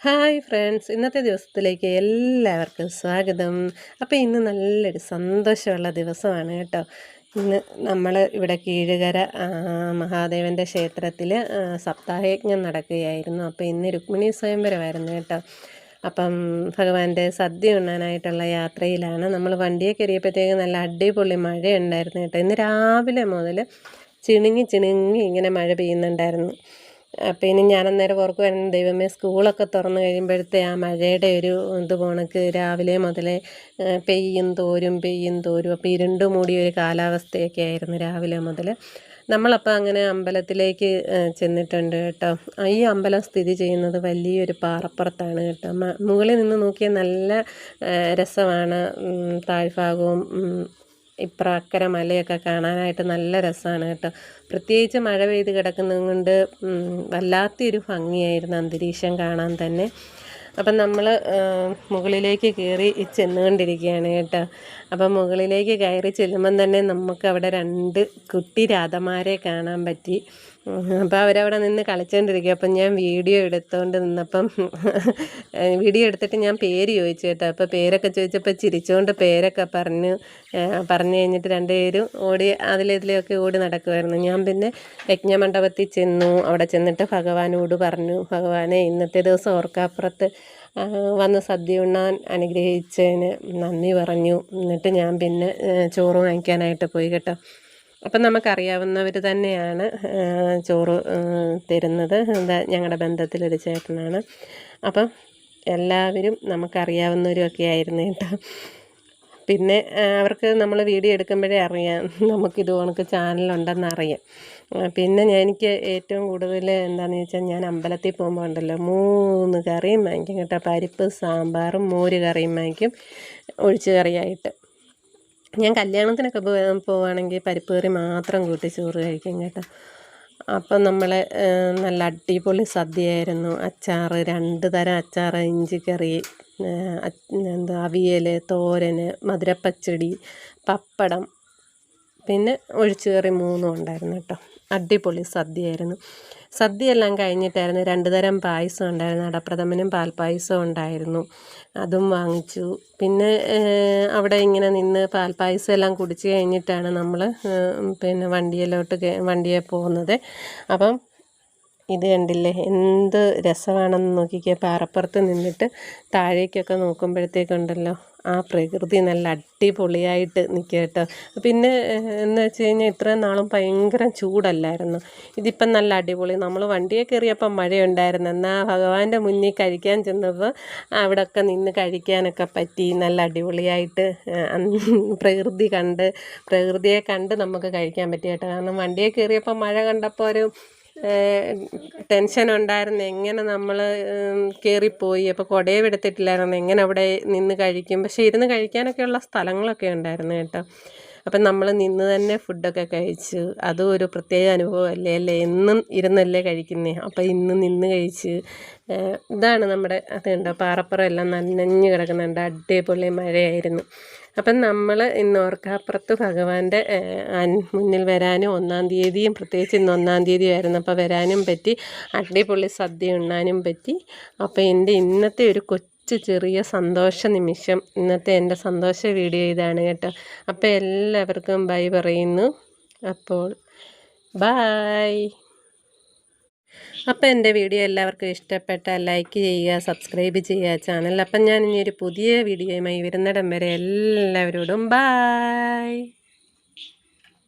Hi friends, ഇന്നത്തെ ദിവസത്തിലേക്ക് എല്ലാവർക്കും സ്വാഗതം. അപ്പോൾ ഇന്ന് നല്ലൊരു സന്തോഷമുള്ള ദിവസമാണ് കേട്ടോ. ഇന്ന് നമ്മൾ ഇവിടെ കീഴുകര മഹാദേവൻ്റെ ക്ഷേത്രത്തിൽ സപ്താഹയജ്ഞം നടക്കുകയായിരുന്നു. അപ്പോൾ ഇന്ന് രുക്മിണി സ്വയംവരമായിരുന്നു കേട്ടോ. അപ്പം ഭഗവാന്റെ സദ്യ ഉണ്ണാനായിട്ടുള്ള യാത്രയിലാണ്. നമ്മൾ വണ്ടിയെ കയറിയപ്പോഴത്തേക്ക് നല്ല അടിപൊളി മഴയുണ്ടായിരുന്നു കേട്ടോ. ഇന്ന് രാവിലെ മുതൽ ചിണുങ്ങി ഇങ്ങനെ മഴ പെയ്യുന്നുണ്ടായിരുന്നു. അപ്പം ഇനി ഞാനന്നേരം ഓർക്കുമായിരുന്നു, ദൈവമേ സ്കൂളൊക്കെ തുറന്നു കഴിയുമ്പോഴത്തെ ആ മഴയുടെ ഒരു ഇത് പോണക്ക് രാവിലെ മുതലേ പെയ്യും തോരും അപ്പോൾ ഇരുണ്ട് മൂടിയ ഒരു കാലാവസ്ഥയൊക്കെ ആയിരുന്നു രാവിലെ മുതൽ. നമ്മളപ്പോൾ അങ്ങനെ അമ്പലത്തിലേക്ക് ചെന്നിട്ടുണ്ട് കേട്ടോ. ഈ അമ്പലം സ്ഥിതി ചെയ്യുന്നത് വലിയൊരു പാറപ്പുറത്താണ് കേട്ടോ. മുകളിൽ നിന്ന് നോക്കിയാൽ നല്ല രസമാണ്. താഴ്ഭാഗവും ഇപ്രാക്കര മലയൊക്കെ കാണാനായിട്ട് നല്ല രസമാണ് കേട്ടോ. പ്രത്യേകിച്ച് മഴ പെയ്ത് കിടക്കുന്നത് കൊണ്ട് വല്ലാത്തൊരു ഭംഗിയായിരുന്നു അന്തരീക്ഷം കാണാൻ തന്നെ. അപ്പം നമ്മൾ മുകളിലേക്ക് കയറി ചെന്നുകൊണ്ടിരിക്കുകയാണ് കേട്ടോ. അപ്പം മുകളിലേക്ക് കയറി ചെല്ലുമ്പം തന്നെ നമുക്ക് അവിടെ 2 കുട്ടി രാധമാരെ കാണാൻ പറ്റി. അപ്പോൾ അവരവിടെ നിന്ന് കളിച്ചുകൊണ്ടിരിക്കുക. അപ്പം ഞാൻ വീഡിയോ എടുത്തുകൊണ്ട് നിന്നപ്പം വീഡിയോ എടുത്തിട്ട് ഞാൻ പേര് ചോദിച്ചു കേട്ടോ. അപ്പോൾ പേരൊക്കെ ചോദിച്ചപ്പോൾ ചിരിച്ചുകൊണ്ട് പേരൊക്കെ പറഞ്ഞു കഴിഞ്ഞിട്ട് 2 പേരും ഓടി അതിലേതിലെയൊക്കെ ഓടി നടക്കുമായിരുന്നു. ഞാൻ പിന്നെ യജ്ഞമണ്ഡപത്തിൽ ചെന്നു. അവിടെ ചെന്നിട്ട് ഭഗവാനോട് പറഞ്ഞു, ഭഗവാനെ ഇന്നത്തെ ദിവസം ഓർക്കാപ്പുറത്ത് വന്ന് സദ്യ ഉണ്ണാൻ അനുഗ്രഹിച്ചതിന് നന്ദി പറഞ്ഞു. എന്നിട്ട് ഞാൻ പിന്നെ ചോറ് വാങ്ങിക്കാനായിട്ട് പോയി കേട്ടോ. അപ്പം നമുക്കറിയാവുന്നവർ തന്നെയാണ് ചോറ് തരുന്നത്. ഞങ്ങളുടെ ബന്ധത്തിലൊരു ചേട്ടനാണ്. അപ്പം എല്ലാവരും നമുക്കറിയാവുന്നവരൊക്കെ ആയിരുന്നു കേട്ടോ. പിന്നെ അവർക്ക് നമ്മൾ വീഡിയോ എടുക്കുമ്പോഴേ അറിയാം നമുക്കിത് കണക്ക് ചാനലുണ്ടെന്ന് അറിയാം. പിന്നെ എനിക്ക് ഏറ്റവും കൂടുതൽ എന്താണെന്ന് വെച്ചാൽ, ഞാൻ അമ്പലത്തിൽ പോകുമ്പോൾ ഉണ്ടല്ലോ 3 കറിയും വാങ്ങിക്കും കേട്ടോ. പരിപ്പ് സാമ്പാറും മോര് കറിയും വാങ്ങിക്കും ഒഴിച്ച് കറിയായിട്ട്. ഞാൻ കല്യാണത്തിനൊക്കെ പോവുകയാണെങ്കിൽ പരിപ്പ് കറി മാത്രം കൂട്ടി ചോറ് കഴിക്കും കേട്ടോ. അപ്പം നമ്മളെ നല്ല അടിപൊളി സദ്യയായിരുന്നു. അച്ചാർ, 2 തരം അച്ചാർ, ഇഞ്ചിക്കറി, അവിയൽ, തോരൻ, മധുരപ്പച്ചടി, പപ്പടം, പിന്നെ ഒഴിച്ചുകറി 3 ഉണ്ടായിരുന്നു കേട്ടോ. അടിപൊളി സദ്യയായിരുന്നു. സദ്യയെല്ലാം കഴിഞ്ഞിട്ടായിരുന്നു 2 തരം പായസം ഉണ്ടായിരുന്നു. അടപ്രഥമനും പാൽപ്പായസവും ഉണ്ടായിരുന്നു. അതും വാങ്ങിച്ചു. പിന്നെ അവിടെ ഇങ്ങനെ നിന്ന് പാൽപ്പായസം എല്ലാം കുടിച്ച് കഴിഞ്ഞിട്ടാണ് നമ്മൾ പിന്നെ വണ്ടിയെ പോകുന്നത്. അപ്പം ഇത് കണ്ടില്ലേ, എന്ത് രസമാണെന്ന് നോക്കിക്കേ. പാറപ്പുറത്ത് നിന്നിട്ട് താഴേക്കൊക്കെ നോക്കുമ്പോഴത്തേക്കുണ്ടല്ലോ ആ പ്രകൃതി നല്ല അടിപൊളിയായിട്ട് നിൽക്കുക കേട്ടോ. പിന്നെ എന്ന് വെച്ച് കഴിഞ്ഞാൽ ഇത്രയും നാളും ഭയങ്കര ചൂടല്ലായിരുന്നു. ഇതിപ്പം നല്ല അടിപൊളി. നമ്മൾ വണ്ടിയെ കയറിയപ്പം മഴയുണ്ടായിരുന്നു. എന്നാൽ ഭഗവാന്റെ മുന്നിൽ കഴിക്കാൻ ചെന്നപ്പോൾ അവിടെയൊക്കെ നിന്ന് കഴിക്കാനൊക്കെ പറ്റി. നല്ല അടിപൊളിയായിട്ട് പ്രകൃതിയെ കണ്ട് നമുക്ക് കഴിക്കാൻ പറ്റി കേട്ടോ. കാരണം വണ്ടിയെ കയറിയപ്പോൾ മഴ കണ്ടപ്പോൾ ഒരു ടെൻഷൻ ഉണ്ടായിരുന്നു, എങ്ങനെ നമ്മൾ കയറിപ്പോയി. അപ്പോൾ കുടയും എടുത്തിട്ടില്ലായിരുന്നു, എങ്ങനെ അവിടെ നിന്ന് കഴിക്കും. പക്ഷേ ഇരുന്ന് കഴിക്കാനൊക്കെയുള്ള സ്ഥലങ്ങളൊക്കെ ഉണ്ടായിരുന്നു കേട്ടോ. അപ്പം നമ്മൾ നിന്ന് തന്നെ ഫുഡൊക്കെ കഴിച്ചു. അതും ഒരു പ്രത്യേക അനുഭവമല്ലേ എന്നും ഇരുന്നല്ലേ കഴിക്കുന്നേ. അപ്പോൾ ഇന്ന് നിന്ന് കഴിച്ച്. ഇതാണ് നമ്മുടെ അതുണ്ടോ പാറപ്പുറം എല്ലാം നനഞ്ഞ് കിടക്കുന്നുണ്ട്. അടിപൊളി മഴയായിരുന്നു. അപ്പം നമ്മൾ ഇന്ന് ഓർക്കാപ്പുറത്ത് ഭഗവാന്റെ മുന്നിൽ വരാനും 1-ാം തീയതിയും, പ്രത്യേകിച്ച് ഇന്ന് 1-ാം തീയതി ആയിരുന്നു, അപ്പോൾ വരാനും പറ്റി. അടിപൊളി സദ്യ ഉണ്ണാനും പറ്റി. അപ്പോൾ എൻ്റെ ഇന്നത്തെ ഒരു ചെറിയ സന്തോഷ നിമിഷം, ഇന്നത്തെ എൻ്റെ സന്തോഷ വീഡിയോ ഇതാണ് കേട്ടോ. അപ്പോൾ എല്ലാവർക്കും ബൈ പറയുന്നു. അപ്പോൾ ബായ്. അപ്പോൾ എൻ്റെ വീഡിയോ എല്ലാവർക്കും ഇഷ്ടപ്പെട്ടാൽ ലൈക്ക് ചെയ്യുക, സബ്സ്ക്രൈബ് ചെയ്യുക ചാനൽ. അപ്പം ഞാൻ ഇനി ഒരു പുതിയ വീഡിയോയുമായി വരുന്നിടം വരെ എല്ലാവരോടും ബായ്.